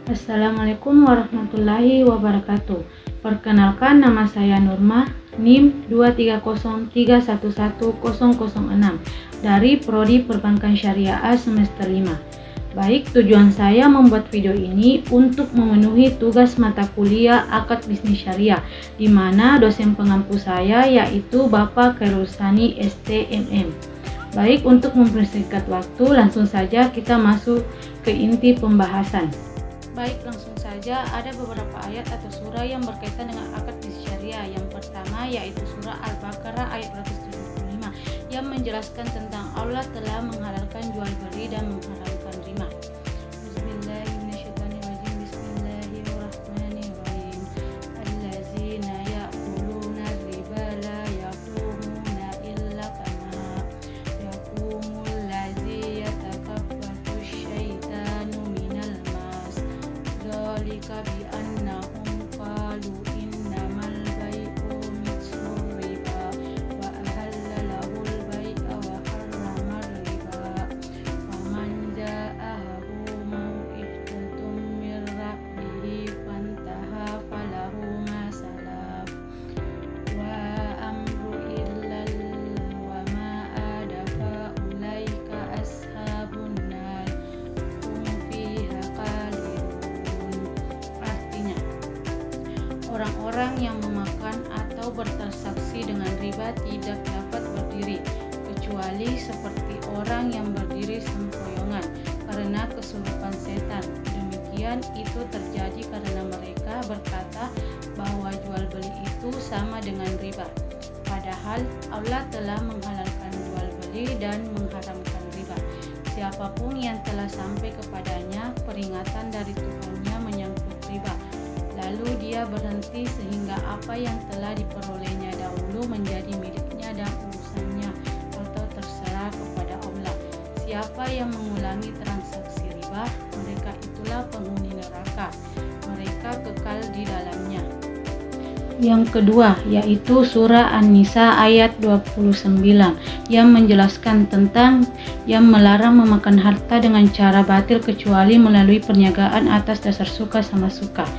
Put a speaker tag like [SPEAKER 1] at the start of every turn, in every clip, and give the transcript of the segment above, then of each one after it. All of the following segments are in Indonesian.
[SPEAKER 1] Assalamualaikum warahmatullahi wabarakatuh. Perkenalkan, nama saya Nurmah, NIM 230311006 dari Prodi Perbankan Syariah semester 5. Baik, tujuan saya membuat video ini untuk memenuhi tugas mata kuliah Akad Bisnis Syariah, di mana dosen pengampu saya yaitu Bapak Khairul Sani STMM. Baik, untuk mempersingkat waktu, langsung saja kita masuk ke inti pembahasan. Baik, langsung saja, ada beberapa ayat atau surah yang berkaitan dengan akad bisnis syariah. Yang pertama yaitu surah Al-Baqarah ayat 275 yang menjelaskan tentang Allah telah menghalalkan jual beli dan mengharamkan riba. Bismillahirrahmanirrahim. Bismillahirrahmanirrahim. Allazina ya'kuluna riba la yaqumuna illa kama yaqumul ladzi yatakabbathu syaitanu minal mas. Dzalika bi annahum qalu innamal bai'u mithlur riba wa ahalla lahul bai'a wa harrama riba. Faman ja'ahu mau'izatun min rabbih fantaha falahu ma salaf wa amru illal wa ma adafa ulaika ashabun nar hum fiha khalidun. Artinya, orang-orang yang memakan atau bertransaksi dengan riba tidak dapat berdiri, kecuali seperti orang yang berdiri sempoyongan karena kesurupan setan. Demikian itu terjadi karena mereka berkata bahwa jual beli itu sama dengan riba. Padahal Allah telah menghalalkan jual beli dan mengharamkan riba. Siapapun yang telah sampai kepadanya peringatan dari Tuhannya menyangkut riba, lalu dia berhenti sehingga apa yang telah diperolehnya dahulu menjadi miliknya dan urusannya atau terserah kepada Allah. Siapa yang mengulangi transaksi riba, mereka itulah penghuni neraka. Mereka kekal di dalamnya. Yang kedua yaitu surah An-Nisa ayat 29 yang menjelaskan tentang yang melarang memakan harta dengan cara batil kecuali melalui perniagaan atas dasar suka sama suka.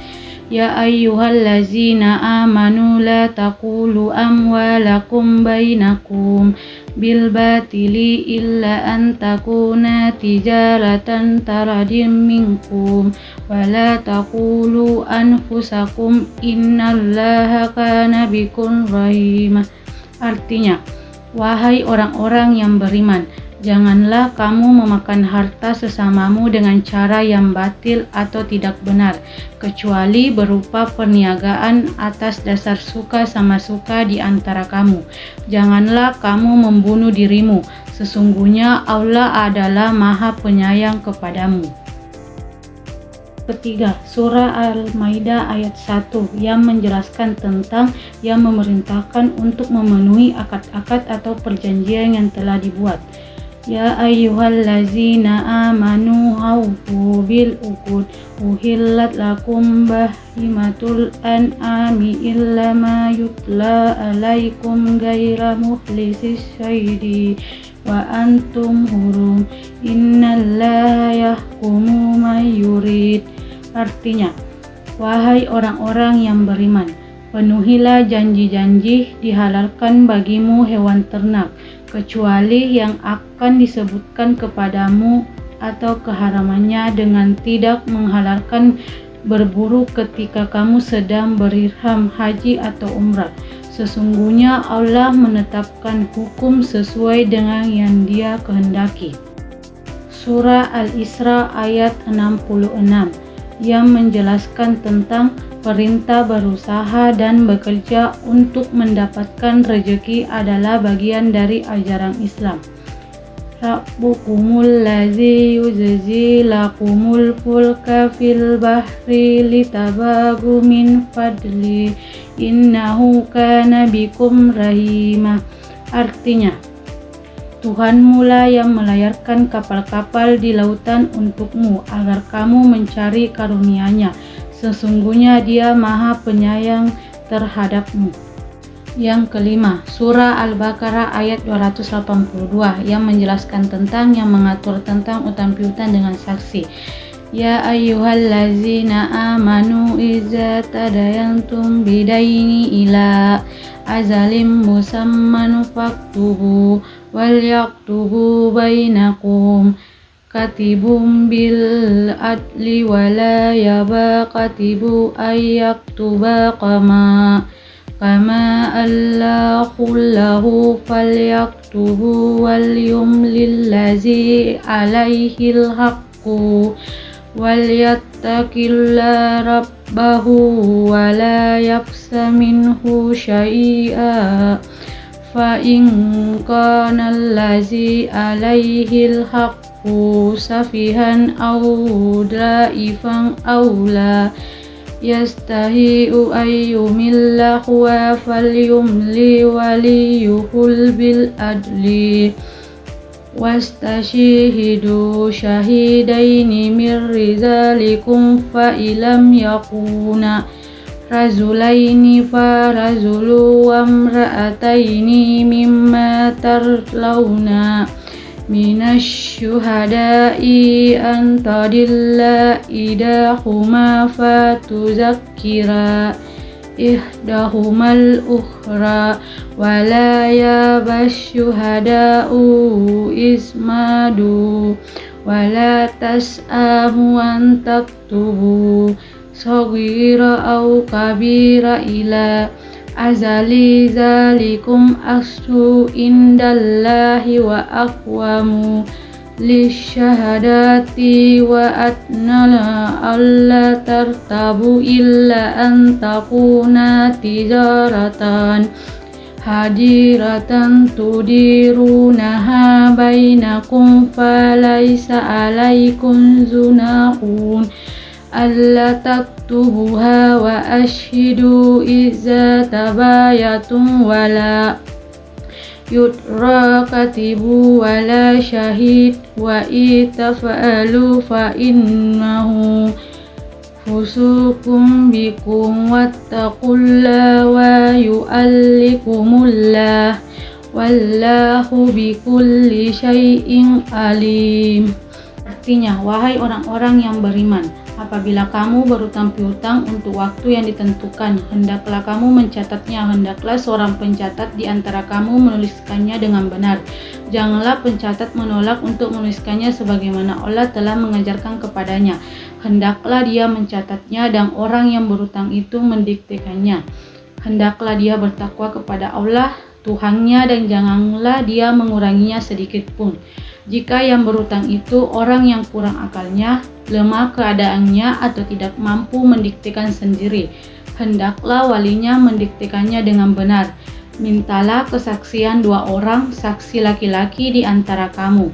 [SPEAKER 1] Ya ayyuhallazina amanu la taqulu amwalakum bainakum bil batili illa an takuna tijaratan taradim minkum wa la taqulu anfusakum innallaha kana bikum rahimah. Artinya, wahai orang-orang yang beriman, janganlah kamu memakan harta sesamamu dengan cara yang batil atau tidak benar, kecuali berupa perniagaan atas dasar suka sama suka di antara kamu. Janganlah kamu membunuh dirimu, sesungguhnya Allah adalah Maha Penyayang kepadamu. Ketiga, surah Al-Maidah ayat 1 yang menjelaskan tentang yang memerintahkan untuk memenuhi akad-akad atau perjanjian yang telah dibuat. Ya ayyuhallazina amanu aufu bil uqud uhillat lakum bahimatul an'ami illa ma yutla alaikum gaira muhlisis syaidi wa antum hurum innallaha yahkumu ma yurid. Artinya, wahai orang-orang yang beriman, penuhilah janji-janji dihalalkan bagimu hewan ternak, kecuali yang akan disebutkan kepadamu atau keharamannya dengan tidak menghalalkan berburu ketika kamu sedang berihram haji atau umrah. Sesungguhnya Allah menetapkan hukum sesuai dengan yang Dia kehendaki. Surah Al-Isra ayat 66 yang menjelaskan tentang perintah berusaha dan bekerja untuk mendapatkan rezeki adalah bagian dari ajaran Islam. Rabbukumul ladzi yuzzi lakumul fulka fil bahri litabagu min fadli innahu kana bikum rahimah. Artinya, Tuhanmu lah yang melayarkan kapal-kapal di lautan untukmu agar kamu mencari karunia-Nya. Sesungguhnya Dia Maha Penyayang terhadapmu. Yang kelima, surah Al-Baqarah ayat 282 yang menjelaskan tentang yang mengatur tentang utang piutang dengan saksi. Ya ayyuhallazina amanu idza tadayantum bidaini ila azalim musamman faktubu wal yaktubu bainakum katibum bil adli wala yaba katibu ayyaktuba kama Allahu lahu falyaktubu wal yumlillazi alaihil haqqu walyattaqilla rabbahu wala yafsa minhu syai'a fa in kana allazi alaihil haqqu safihan aw da'ifan aw la yastahi'u ayyumilla huwa falyumli waliyuhul bil adli wastashihidu syahidaini min rizalikum fa ilam yakuna rajulaini fa rajulu wa imra'ataini mimma tarlauna minasyuhada'i an tadilla idahuma fatuzakkira ihdahumal ukhra wala yabasyuhada'u ismadu wala tas'amu an taktubu saghira au kabira ila azali zalikum aksu indallahi wa aqwamu lisyahadati wa atnala alla tartabu illa an takuna tijaratan hadiratan tudirunaha bainakum falaysa alaikum junahun alla taktubuha wa ashhidu iza tabayatum wala yudra katibu wala syahid wa itafa'alu fa innahu fusukum bikum wattaqullaha wa yu'allikumullah wallahu bikulli syai'in alim. Artinya, wahai orang-orang yang beriman, apabila kamu berutang piutang untuk waktu yang ditentukan, hendaklah kamu mencatatnya. Hendaklah seorang pencatat di antara kamu menuliskannya dengan benar. Janganlah pencatat menolak untuk menuliskannya sebagaimana Allah telah mengajarkan kepadanya. Hendaklah dia mencatatnya dan orang yang berutang itu mendiktekannya. Hendaklah dia bertakwa kepada Allah Tuhannya dan janganlah dia menguranginya sedikit pun. Jika yang berutang itu orang yang kurang akalnya, lemah keadaannya atau tidak mampu mendiktekan sendiri, hendaklah walinya mendiktekannya dengan benar. Mintalah kesaksian 2 orang saksi laki-laki di antara kamu.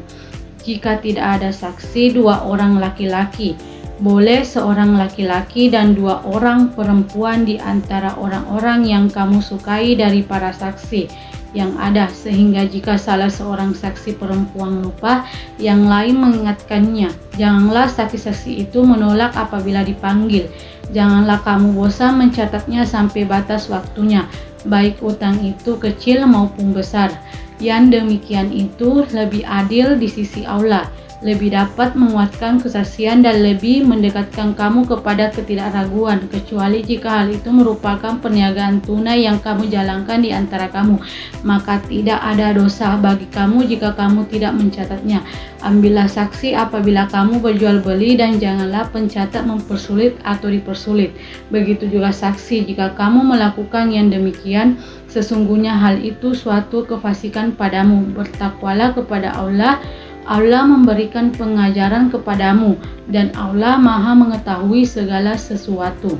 [SPEAKER 1] Jika tidak ada saksi 2 orang laki-laki, boleh seorang laki-laki dan 2 orang perempuan di antara orang-orang yang kamu sukai dari para saksi yang ada, sehingga jika salah seorang saksi perempuan lupa, yang lain mengingatkannya. Janganlah saksi-saksi itu menolak apabila dipanggil. Janganlah kamu bosan mencatatnya sampai batas waktunya, baik utang itu kecil maupun besar. Yang demikian itu lebih adil di sisi Allah, lebih dapat menguatkan kesaksian dan lebih mendekatkan kamu kepada ketidakraguan, kecuali jika hal itu merupakan perniagaan tunai yang kamu jalankan di antara kamu, maka tidak ada dosa bagi kamu jika kamu tidak mencatatnya. Ambillah saksi apabila kamu berjual beli dan janganlah pencatat mempersulit atau dipersulit. Begitu juga saksi jika kamu melakukan yang demikian, sesungguhnya hal itu suatu kefasikan padamu. Bertakwalah kepada Allah. Allah memberikan pengajaran kepadamu dan Allah Maha mengetahui segala sesuatu.